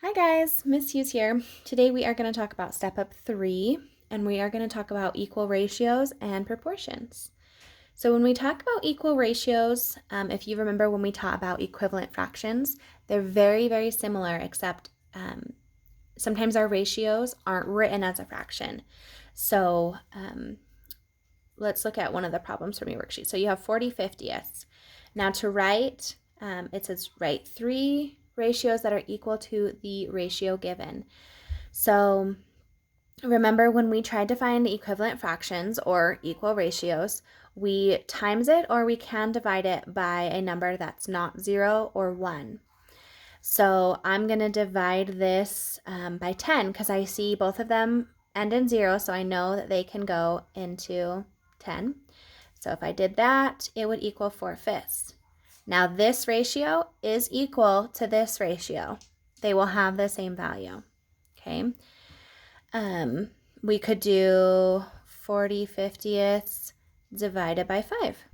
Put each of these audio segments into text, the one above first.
Hi guys, Miss Hughes here. Today we are going to talk about step up 3 and we are going to talk about equal ratios and proportions. So when we talk about equal ratios, if you remember when we taught about equivalent fractions, they're very, very similar except sometimes our ratios aren't written as a fraction. So let's look at one of the problems from your worksheet. So you have 40/50ths. Now to write, it says write 3 ratios that are equal to the ratio given. So remember when we tried to find equivalent fractions or equal ratios, we times it or we can divide it by a number that's not 0 or 1. So I'm going to divide this by 10 because I see both of them end in 0, so I know that they can go into 10. So if I did that, it would equal 4/5. Now this ratio is equal to this ratio. They will have the same value, okay? We could do 40/50ths divided by 5.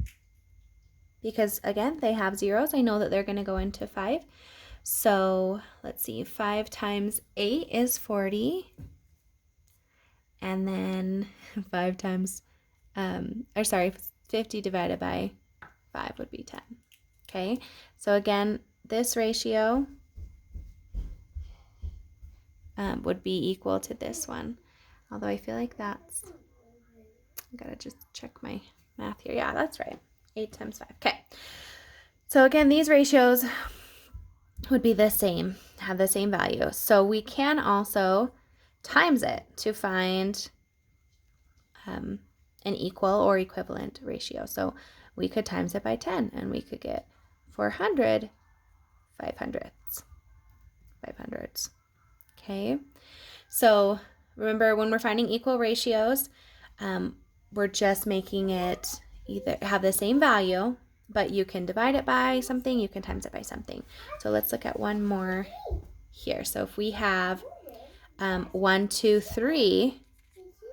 Because again, they have zeros. I know that they're going to go into 5. So let's see, 5 times 8 is 40. And then 5 times, 50 divided by 5 would be 10. Okay, so again, this ratio would be equal to this one. Although I feel like that's, I gotta just check my math here. Yeah, that's right. 8 times 5. Okay, so again, these ratios would be the same, have the same value. So we can also times it to find an equal or equivalent ratio. So we could times it by 10 and we could get 400 500ths. Okay, so remember when we're finding equal ratios, we're just making it either have the same value, but you can divide it by something, you can times it by something. So let's look at one more here. So if we have 1, 2, 3,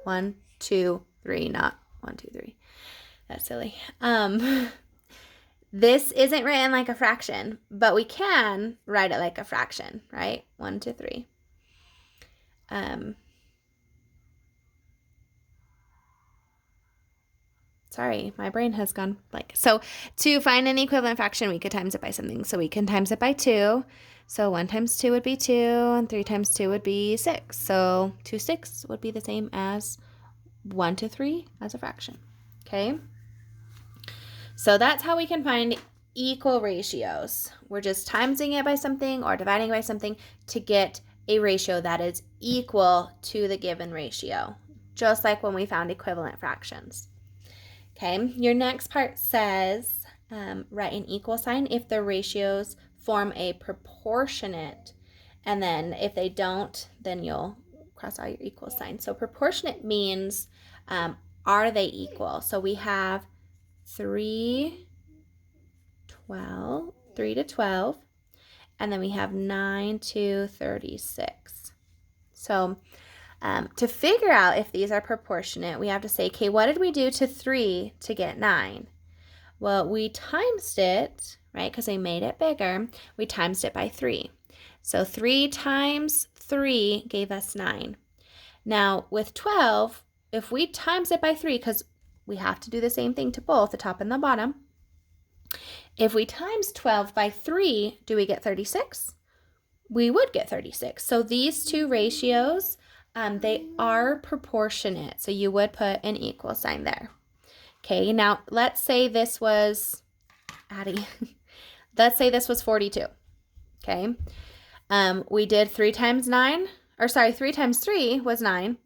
1, 2, 3, not 1, 2, 3. That's silly. This isn't written like a fraction, but we can write it like a fraction, right? 1, 2, 3. Sorry, my brain has gone blank. So to find an equivalent fraction, we could times it by something. So we can times it by 2. So 1 times 2 would be 2, and 3 times 2 would be 6. So 2/6 would be the same as 1 to 3 as a fraction. Okay? So that's how we can find equal ratios. We're just timesing it by something or dividing it by something to get a ratio that is equal to the given ratio, just like when we found equivalent fractions. Okay, your next part says write an equal sign if the ratios form a proportionate, and then if they don't, then you'll cross out your equal sign. So proportionate means are they equal? So we have 3 to 12, and then we have 9 to 36. So to figure out if these are proportionate, we have to say, okay, what did we do to 3 to get 9? Well, we times it, right, because we made it bigger. We times it by 3. So 3 times 3 gave us 9. Now, with 12, if we times it by 3, because we have to do the same thing to both, the top and the bottom, if we times 12 by 3, do we get 36? We would get 36. So these two ratios, they are proportionate. So you would put an equal sign there. Okay, now let's say this was, Addie, let's say this was 42. Okay, we did 3 times 3 was 9.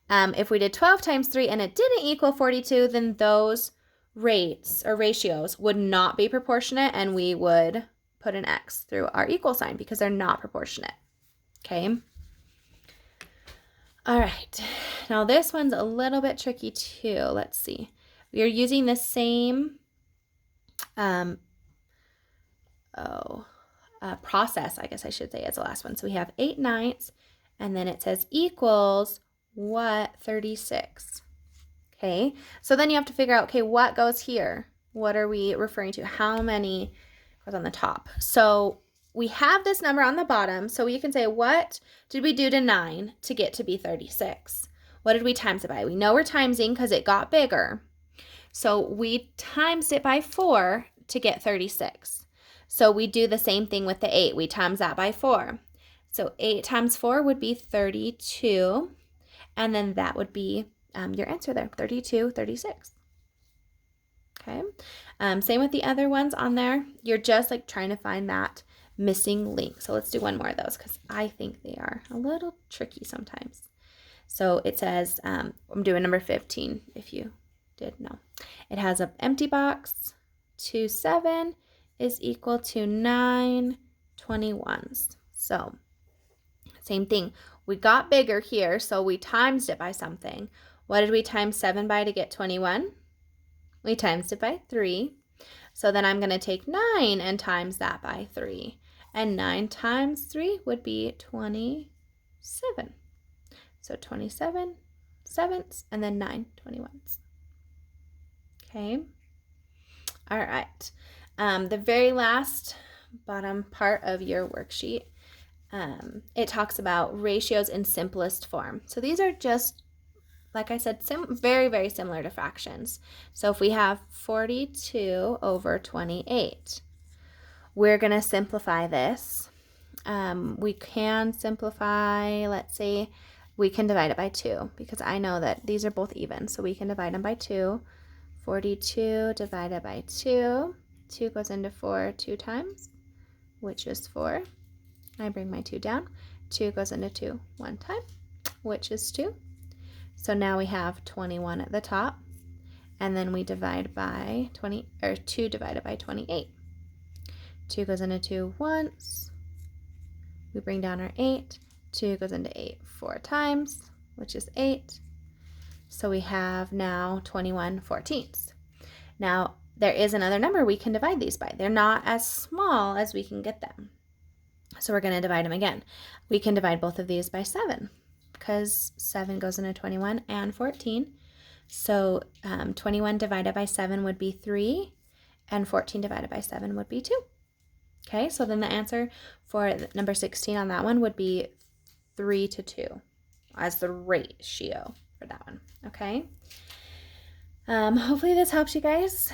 If we did 12 times 3 and it didn't equal 42, then those rates or ratios would not be proportionate and we would put an X through our equal sign because they're not proportionate. Okay. All right. Now this one's a little bit tricky too. Let's see. We are using the same process, I guess I should say, as the last one. So we have 8/9, and then it says equals what? 36. Okay, so then you have to figure out, okay, what goes here? What are we referring to? How many goes on the top? So we have this number on the bottom, so you can say, what did we do to 9 to get to be 36? What did we times it by? We know we're timesing because it got bigger. So we times it by 4 to get 36. So we do the same thing with the 8. We times that by 4. So 8 times 4 would be 32. And then that would be your answer there, 32, 36. Okay. Same with the other ones on there. You're just like trying to find that missing link. So let's do one more of those because I think they are a little tricky sometimes. So it says, I'm doing number 15 if you did know. It has an empty box. 2, 7 is equal to 9 21s. So same thing. We got bigger here, so we times it by something. What did we times 7 by to get 21? We times it by 3. So then I'm going to take 9 and times that by 3. And 9 times 3 would be 27. So 27 sevenths and then 9 21s. Okay. All right. The very last bottom part of your worksheet, it talks about ratios in simplest form. So these are just, like I said, very, very similar to fractions. So if we have 42 over 28, we're going to simplify this. We can simplify, let's see, we can divide it by 2 because I know that these are both even. So we can divide them by 2. 42 divided by 2. 2 goes into 4 2 times, which is 4. I bring my 2 down. 2 goes into 2 1 time, which is 2. So now we have 21 at the top, and then we divide by 20, or 2 divided by 28. 2 goes into 2 once. We bring down our 8. 2 goes into 8 4 times, which is 8. So we have now 21 14ths. Now, there is another number we can divide these by. They're not as small as we can get them. So we're going to divide them again. We can divide both of these by 7 because 7 goes into 21 and 14. So 21 divided by 7 would be 3, and 14 divided by 7 would be 2. Okay, so then the answer for number 16 on that one would be 3 to 2 as the ratio for that one. Okay. Hopefully this helps you guys.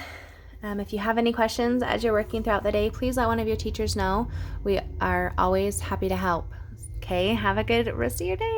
If you have any questions as you're working throughout the day, please let one of your teachers know. We are always happy to help. Okay, have a good rest of your day.